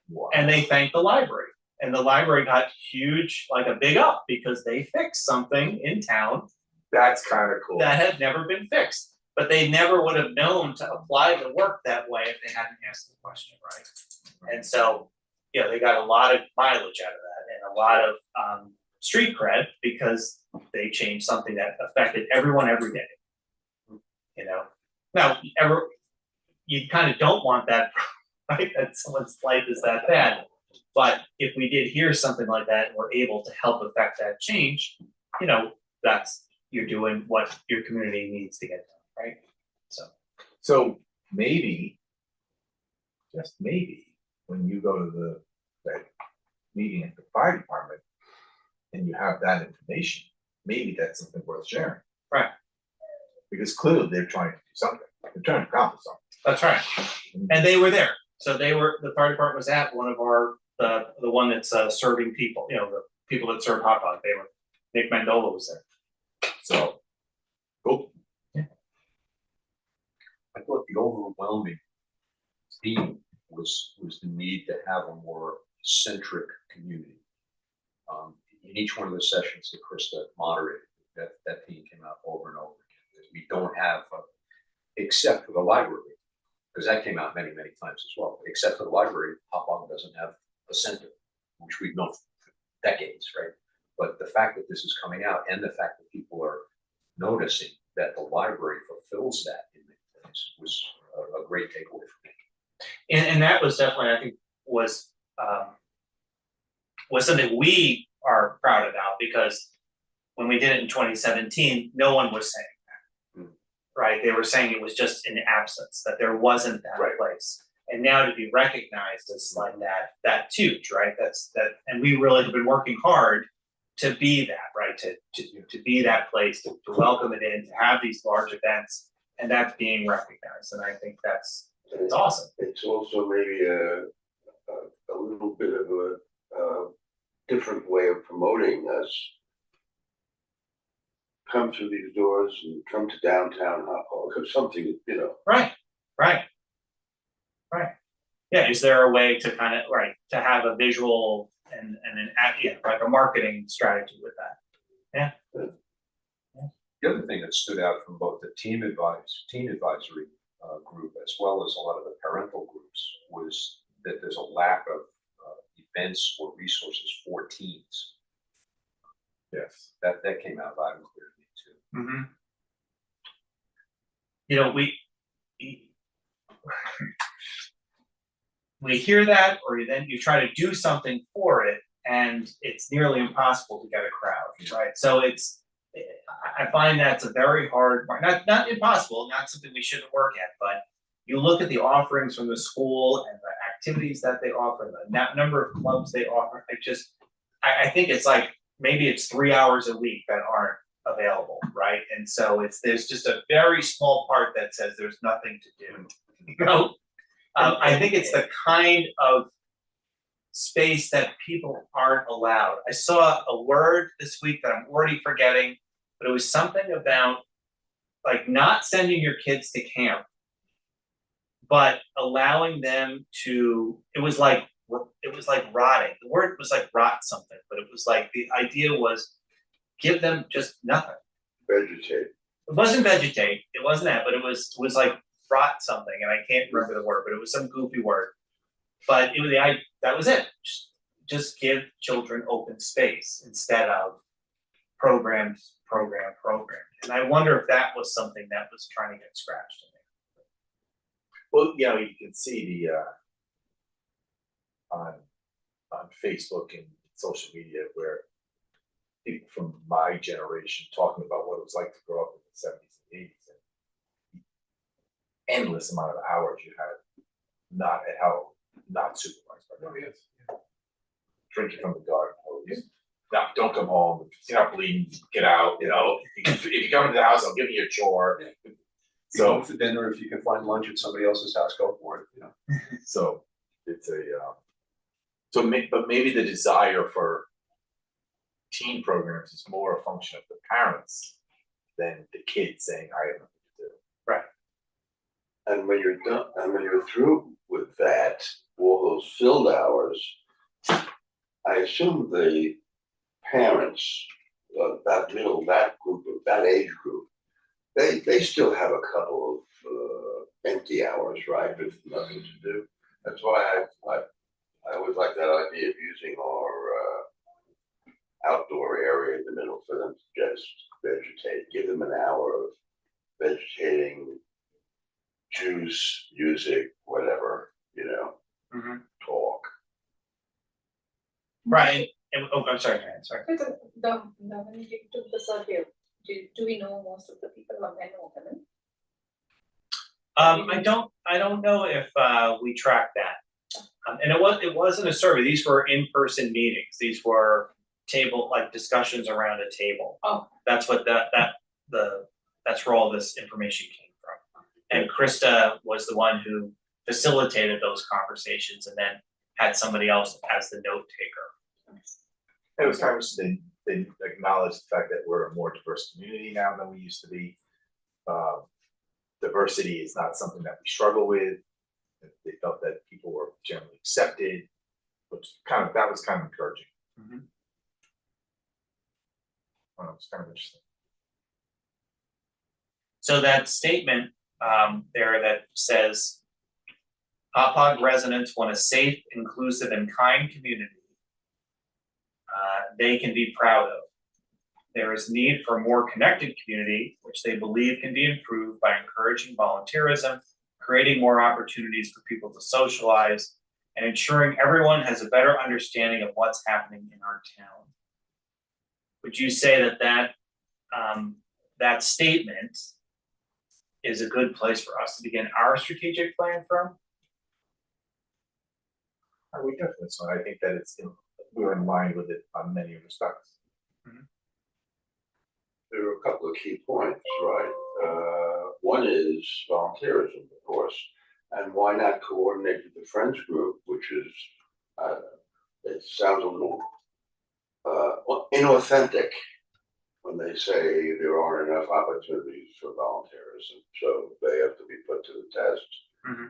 Speaker 5: Wow.
Speaker 6: And they thanked the library. And the library got huge, like a big up, because they fixed something in town
Speaker 5: That's kind of cool.
Speaker 6: that had never been fixed. But they never would have known to apply the work that way if they hadn't asked the question, right? And so, yeah, they got a lot of mileage out of that and a lot of street cred because they changed something that affected everyone every day. You know, now you kind of don't want that, right? That someone's life is that bad. But if we did hear something like that and we're able to help affect that change, you know, you're doing what your community needs to get done, right?
Speaker 5: So maybe, just maybe, when you go to that meeting at the fire department and you have that information, maybe that's something worth sharing.
Speaker 6: Right.
Speaker 5: Because clearly they're trying to do something. They're trying to accomplish something.
Speaker 6: That's right. And they were there. So the fire department was at one of the one that's serving people, you know, the people that serve Hauppauge. Nick Mandola was there.
Speaker 5: So, cool.
Speaker 4: I thought the overwhelming theme was the need to have a more centric community. In each one of the sessions that Krista moderated, that theme came out over and over again. We don't have, except for the library, because that came out many, many times as well. Except for the library, Hauppauge doesn't have a center, which we've known for decades, right? But the fact that this is coming out and the fact that people are noticing that the library fulfills that in many ways was a great takeaway for me.
Speaker 6: And that was definitely, I think, was something we are proud about, because when we did it in 2017, no one was saying that, right? They were saying it was just an absence, that there wasn't that
Speaker 5: Right.
Speaker 6: place. And now to be recognized as like that's huge, right? And we really have been working hard to be that, right? To be that place, to welcome it in, to have these large events, and that's being recognized. And I think it's awesome.
Speaker 1: It's also maybe a little bit of a different way of promoting us. Come through these doors and come to downtown Hauppauge or something, you know.
Speaker 6: Right. Yeah, is there a way to kind of, to have a visual and like a marketing strategy with that?
Speaker 4: The other thing that stood out from both the team advisory group as well as a lot of the parental groups was that there's a lack of events or resources for teens.
Speaker 5: Yes.
Speaker 4: That came out loud and clear to me too.
Speaker 6: Mm-hmm. You know, we hear that, or then you try to do something for it, and it's nearly impossible to get a crowd, right? So I find that's a very hard part. Not impossible, not something we shouldn't work at, but you look at the offerings from the school and the activities that they offer, the number of clubs they offer. I think it's like maybe it's 3 hours a week that aren't available, right? And so there's just a very small part that says there's nothing to do. You know, I think it's the kind of space that people aren't allowed. I saw a word this week that I'm already forgetting, but it was something about like not sending your kids to camp, but allowing them to. It was like rotting. The word was like rot something, but it was like the idea was give them just nothing.
Speaker 1: Vegetate.
Speaker 6: It wasn't vegetate. It wasn't that, but it was like rot something, and I can't remember the word, but it was some goofy word. But that was it. Just give children open space instead of program. And I wonder if that was something that was trying to get scratched in there.
Speaker 5: Well, you know, you can see on Facebook and social media where people from my generation talking about what it was like to grow up in the 70s and 80s, and endless amount of hours you had not supervised by parents. Drinking from the garden hose. No, don't come home. If you're not bleeding, get out. You know, if you come into the house, I'll give you a chore.
Speaker 4: So go for dinner, if you can find lunch at somebody else's house, go for it. You know.
Speaker 5: So it's but maybe the desire for teen programs is more a function of the parents than the kids saying, I have nothing to do.
Speaker 6: Right.
Speaker 1: And when you're done, and when you're through with that, all those filled hours, I assume the parents, that group, that age group, they still have a couple of empty hours, right, with nothing to do. That's why I always like that idea of using our outdoor area in the middle for them to just vegetate. Give them an hour of vegetating, juice, music, whatever, talk.
Speaker 6: Right, and, oh, I'm sorry, Karen, sorry.
Speaker 7: When we took the survey, do we know most of the people who are men or women?
Speaker 6: I don't know if we tracked that. And it wasn't a survey, these were in-person meetings, these were discussions around a table.
Speaker 7: Oh.
Speaker 6: That's what that's where all this information came from. And Krista was the one who facilitated those conversations and then had somebody else as the note taker.
Speaker 5: It was kind of they acknowledge the fact that we're a more diverse community now than we used to be. Diversity is not something that we struggle with. They felt that people were generally accepted, which that was kind of encouraging.
Speaker 6: Mm-hmm.
Speaker 5: It's kind of interesting.
Speaker 6: So that statement there that says, Hauppauge residents want a safe, inclusive, and kind community they can be proud of. There is need for a more connected community, which they believe can be improved by encouraging volunteerism, creating more opportunities for people to socialize, and ensuring everyone has a better understanding of what's happening in our town. Would you say that statement is a good place for us to begin our strategic plan from?
Speaker 5: I would definitely. So I think that we're in line with it on many respects.
Speaker 1: There are a couple of key points, right? One is volunteerism, of course, and why not coordinate with the Friends group, which is, it sounds a little inauthentic when they say there aren't enough opportunities for volunteerism, so they have to be put to the test.
Speaker 6: Mm-hmm.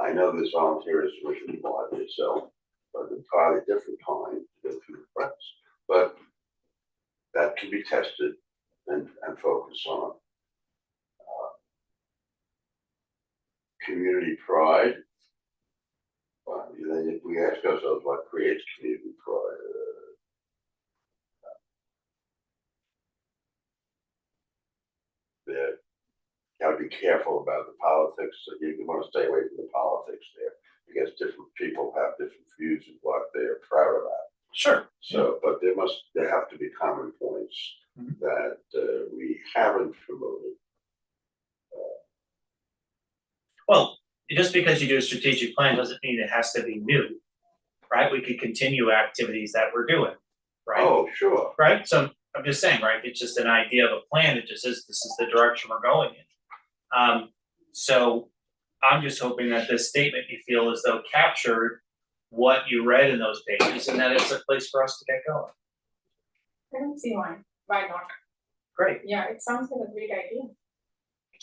Speaker 1: I know there's volunteerism within the body itself, but it's entirely different kind to go through the Friends. But that can be tested and focus on community pride. But then if we ask ourselves what creates community pride, you got to be careful about the politics. You want to stay away from the politics there because different people have different views of what they're proud about.
Speaker 6: Sure.
Speaker 1: So, but there have to be common points that we haven't promoted.
Speaker 6: Well, just because you do a strategic plan doesn't mean it has to be new, right? We could continue activities that we're doing, right?
Speaker 1: Oh, sure.
Speaker 6: Right? So I'm just saying, right? It's just an idea of a plan. It just says this is the direction we're going in. So I'm just hoping that this statement you feel as though captured what you read in those pages and that it's a place for us to get going.
Speaker 7: I don't see why not.
Speaker 6: Great.
Speaker 7: Yeah, it sounds like a great idea.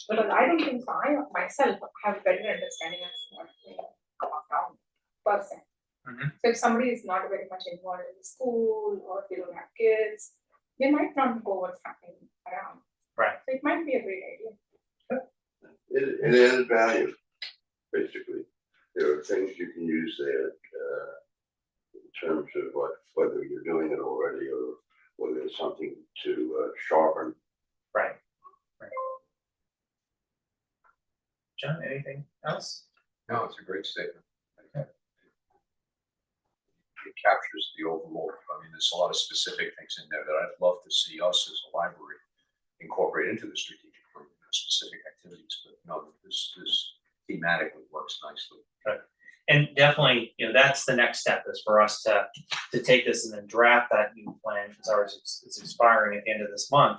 Speaker 7: Because I don't think so. I myself have better understanding of what a town person.
Speaker 6: Mm-hmm.
Speaker 7: So if somebody is not very much involved in the school or if they don't have kids, they might not know what's happening around.
Speaker 6: Right.
Speaker 7: So it might be a great idea.
Speaker 1: It added value, basically. There are things you can use there in terms of whether you're doing it already or whether it's something to sharpen.
Speaker 6: Right. John, anything else?
Speaker 4: No, it's a great statement. It captures the overall, there's a lot of specific things in there that I'd love to see us as a library incorporate into the strategic plan, specific activities, but no, this thematically works nicely.
Speaker 6: Okay. And definitely, that's the next step is for us to take this and then draft that new plan because ours is expiring at the end of this month.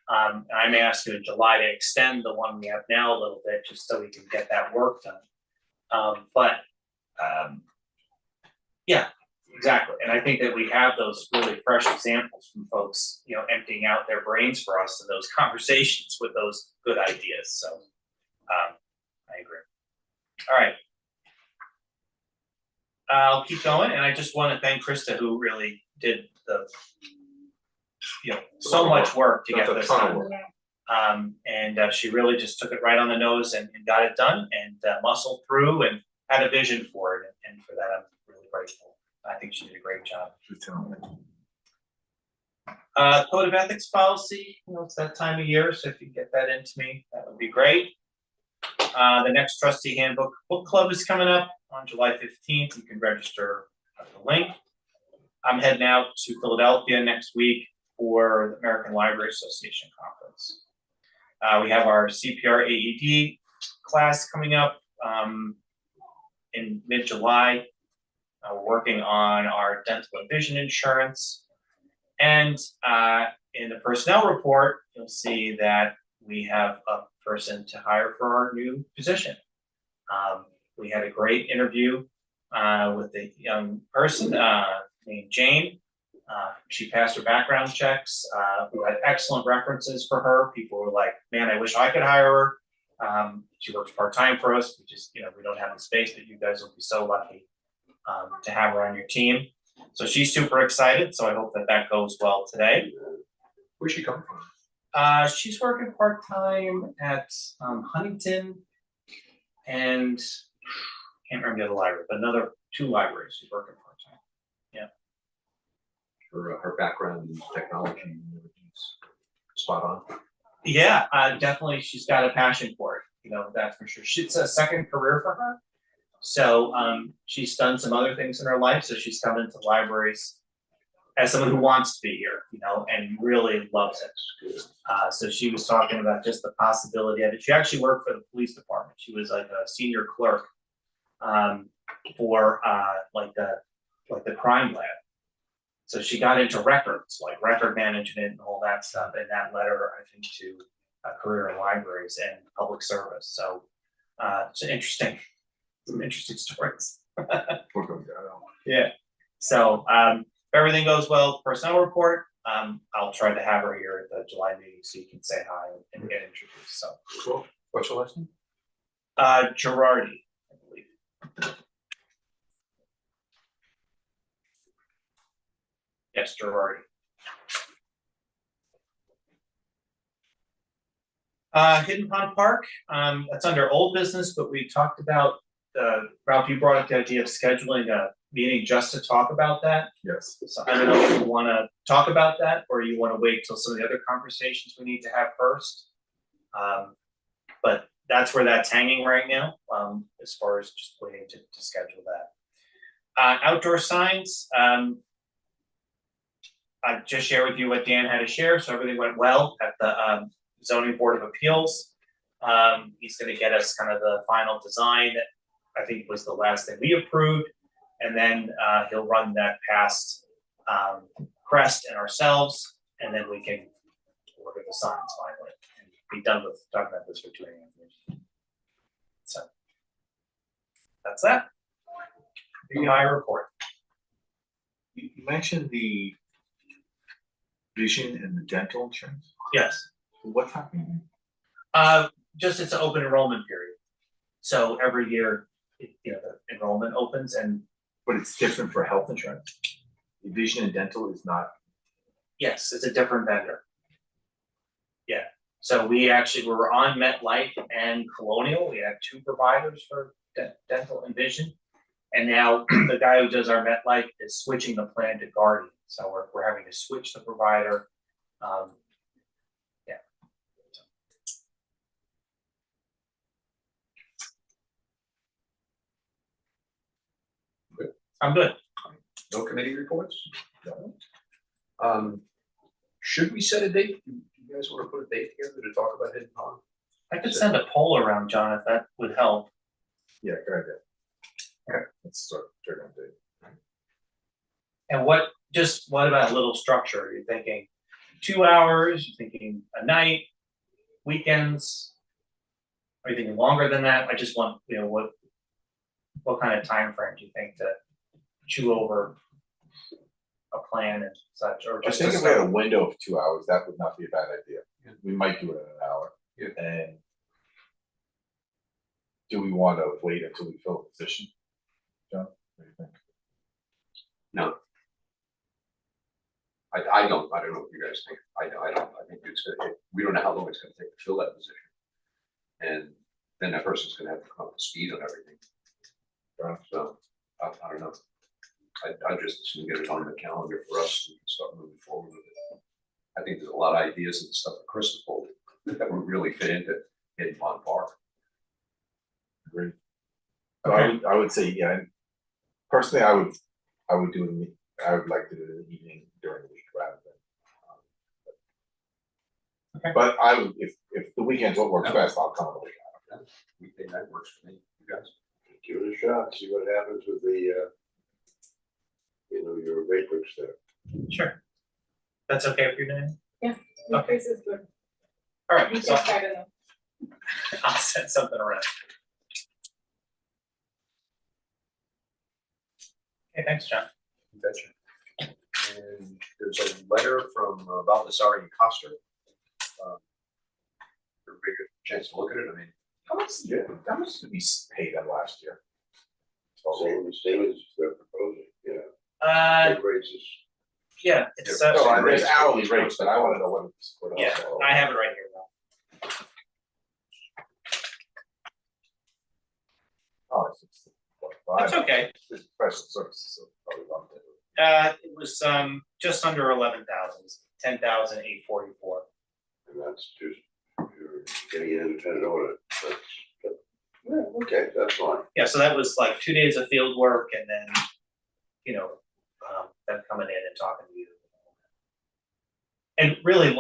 Speaker 6: I may ask you in July to extend the one we have now a little bit just so we can get that work done. Yeah, exactly. And I think that we have those really fresh examples from folks, emptying out their brains for us in those conversations with those good ideas. So I agree. All right. I'll keep going, and I just want to thank Krista, who really did so much work to get
Speaker 4: That's a
Speaker 6: this
Speaker 4: ton of
Speaker 6: done.
Speaker 4: work.
Speaker 6: And she really just took it right on the nose and got it done and muscled through and had a vision for it. And for that, I'm really grateful. I think she did a great job. Code of ethics policy, it's that time of year, so if you get that into me, that would be great. The next trustee handbook book club is coming up on July 15th. You can register at the link. I'm heading out to Philadelphia next week for the American Library Association conference. We have our CPR AED class coming up in mid-July. We're working on our dental and vision insurance. And in the personnel report, you'll see that we have a person to hire for our new position. We had a great interview with a young person named Jane. She passed her background checks. We had excellent references for her. People were like, man, I wish I could hire her. She works part-time for us. We don't have the space, but you guys will be so lucky to have her on your team. So she's super excited. So I hope that goes well today.
Speaker 4: Where's she coming from?
Speaker 6: She's working part-time at Huntington and can't remember the other library, but another 2 libraries she's working part-time. Yeah.
Speaker 4: Her background in technology and everything's spot on.
Speaker 6: Yeah, definitely. She's got a passion for it. That's for sure. It's a second career for her. So she's done some other things in her life. So she's come into libraries as someone who wants to be here, and really loves it. So she was talking about just the possibility of it. She actually worked for the police department. She was like a senior clerk for like the crime lab. So she got into records, like record management and all that stuff, and that led her, I think, to a career in libraries and public service. So it's some interesting stories. Yeah. So if everything goes well, personnel report, I'll try to have her here at the July meeting so you can say hi and get introduced. So
Speaker 4: Cool. What's your last name?
Speaker 6: Girardi, I believe. Yes, Girardi. Hidden Pond Park, that's under old business, but we talked about, Ralph, you brought up the idea of scheduling a meeting just to talk about that.
Speaker 4: Yes.
Speaker 6: So I don't know if you want to talk about that or you want to wait till some of the other conversations we need to have first. But that's where that's hanging right now, as far as just waiting to schedule that. Outdoor signs, I just shared with you what Dan had to share, so everything went well at the Zoning Board of Appeals. He's going to get us kind of the final design that I think was the last thing we approved, and then he'll run that past Crest and ourselves, and then we can order the signs finally and be done with talking about this for 2 a.m. So that's that. My report.
Speaker 5: You mentioned the vision and the dental insurance.
Speaker 6: Yes.
Speaker 5: What's happening?
Speaker 6: Just it's an open enrollment period. So every year, the enrollment opens and.
Speaker 5: But it's different for health insurance. The vision and dental is not.
Speaker 6: Yes, it's a different vendor. Yeah. So we actually were on MetLife and Colonial. We had 2 providers for dental and vision. And now the guy who does our MetLife is switching the plan to Guardian. So we're having to switch the provider. Yeah.
Speaker 4: Good.
Speaker 6: I'm good.
Speaker 4: No committee reports? No. Should we set a date? Do you guys want to put a date together to talk about Hidden Pond?
Speaker 6: I could send a poll around, John, if that would help.
Speaker 4: Yeah, go ahead. Okay, let's start on date.
Speaker 6: And what about a little structure? Are you thinking 2 hours? You're thinking a night, weekends? Are you thinking longer than that? I just want, what kind of time frame do you think to chew over a plan and such, or
Speaker 5: I
Speaker 6: just
Speaker 5: think
Speaker 6: to
Speaker 5: if we had a
Speaker 6: start?
Speaker 5: window of 2 hours, that would not be a bad idea. We might do it in an hour. And do we want to wait until we fill a position? John, what do you think?
Speaker 4: No. I don't know what you guys think. I don't, I think it's gonna, we don't know how long it's gonna take to fill that position. And then that person's gonna have to come up to speed on everything. So, I don't know. I just assume get it on the calendar for us, so we can start moving forward with it. I think there's a lot of ideas and stuff that Chris has pulled that would really fit into hitting on par.
Speaker 5: Agreed. So I would say, yeah, and personally, I would do it, I would like to do it in the evening during the week rather than.
Speaker 6: Okay.
Speaker 5: But I would, if the weekend's what works best, I'll come on the weekend.
Speaker 4: Weekday night works for me, you guys.
Speaker 1: Give it a shot, see what happens with the, your matrix there.
Speaker 6: Sure. That's okay for you, Dan?
Speaker 7: The face is good.
Speaker 6: All
Speaker 7: You
Speaker 6: right,
Speaker 7: can
Speaker 6: so
Speaker 7: try to know.
Speaker 6: I'll send something around. Okay, thanks, John.
Speaker 4: You betcha. And there's a letter from Baldessari and Coster. Everybody get a chance to look at it, I mean.
Speaker 5: How much did we pay them last year?
Speaker 1: Same as they're proposing, Big raises.
Speaker 6: Yeah, it's,
Speaker 4: Yeah.
Speaker 5: No, there's hourly rates, but I wanna know what it's.
Speaker 6: yeah, I have it right here now.
Speaker 5: Oh, it's.
Speaker 6: That's okay.
Speaker 5: It's professional services, so probably lumped in.
Speaker 6: It was, just under 11,000, 10,844.
Speaker 1: And that's just, you're getting an independent audit, yeah, okay, that's fine.
Speaker 6: Yeah, so that was like 2 days of field work and then, them coming in and talking to you. And really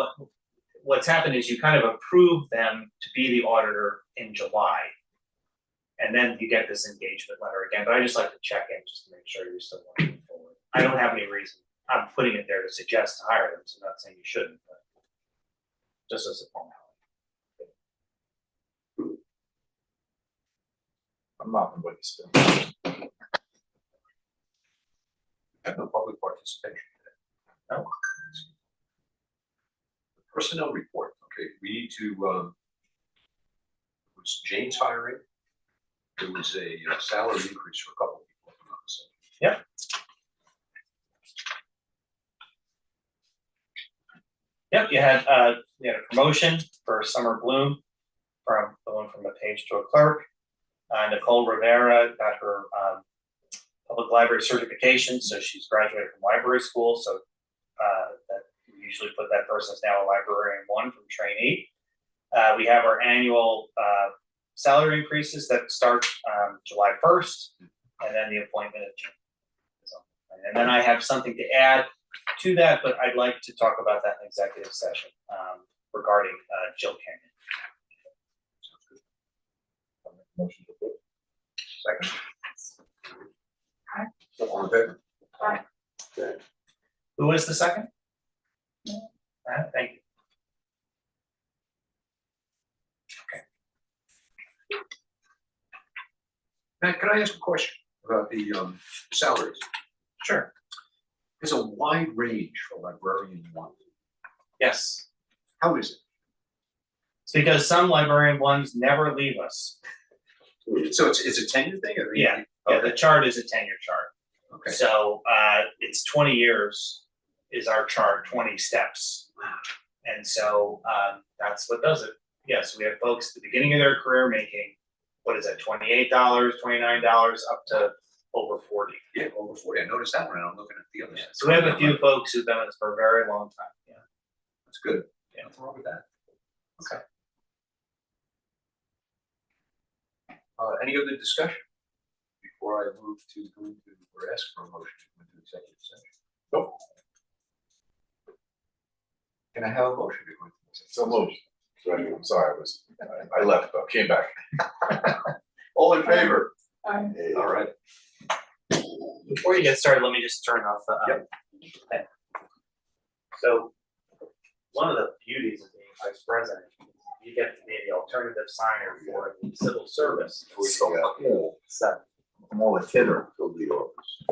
Speaker 6: what's happened is you kind of approve them to be the auditor in July. And then you get this engagement letter again, but I just like to check in just to make sure you're still moving forward. I don't have any reason, I'm putting it there to suggest to hire them, so I'm not saying you shouldn't, but just as a formality.
Speaker 5: I'm not gonna wait to spend.
Speaker 4: Have no public participation today.
Speaker 6: No.
Speaker 4: Personnel report, okay, we need to, was Jane's hiring? There was a salary increase for a couple of people, if I'm not mistaken.
Speaker 6: Yep. Yep, you had a promotion for Summer Bloom from going from a page to a clerk. Nicole Rivera got her public library certification, so she's graduated from library school. So that we usually put that person as now a librarian one from trainee. We have our annual salary increases that start July 1st, and then the appointment of June. So, and then I have something to add to that, but I'd like to talk about that in executive session regarding Jill Canyon.
Speaker 5: Motion to approve.
Speaker 4: Second. All in favor?
Speaker 1: Okay.
Speaker 6: Who was the second? Thank you.
Speaker 4: Matt, can I ask a question about the salaries?
Speaker 6: Sure.
Speaker 4: There's a wide range for librarian one.
Speaker 6: Yes.
Speaker 4: How is it?
Speaker 6: It's because some librarian ones never leave us.
Speaker 4: So it's a tenure thing? Or
Speaker 6: Yeah, the chart is a tenure chart.
Speaker 4: Okay.
Speaker 6: So it's 20 years is our chart, 20 steps. And so that's what does it. Yes, we have folks at the beginning of their career making, what is that, $28, $29 up to over 40.
Speaker 4: Yeah, over 40. I noticed that one, and I'm looking at the other side.
Speaker 6: So we have a few folks who've been with us for a very long time. Yeah.
Speaker 4: That's good.
Speaker 6: Yeah.
Speaker 4: Nothing wrong with that. Okay. Any other discussion before I move to go into or ask for a motion to go into executive session?
Speaker 5: Nope.
Speaker 4: Can I have a motion to go into executive
Speaker 5: So moved. Sorry, I'm sorry, I left, but came back.
Speaker 4: All in favor?
Speaker 1: Hey,
Speaker 4: All right.
Speaker 6: Before you get started, let me just turn off the. Thing. So, one of the beauties of being vice president, you get to be the alternative signer for the civil service.
Speaker 1: we got
Speaker 6: So,
Speaker 5: I'm all a kidder.
Speaker 1: till the office.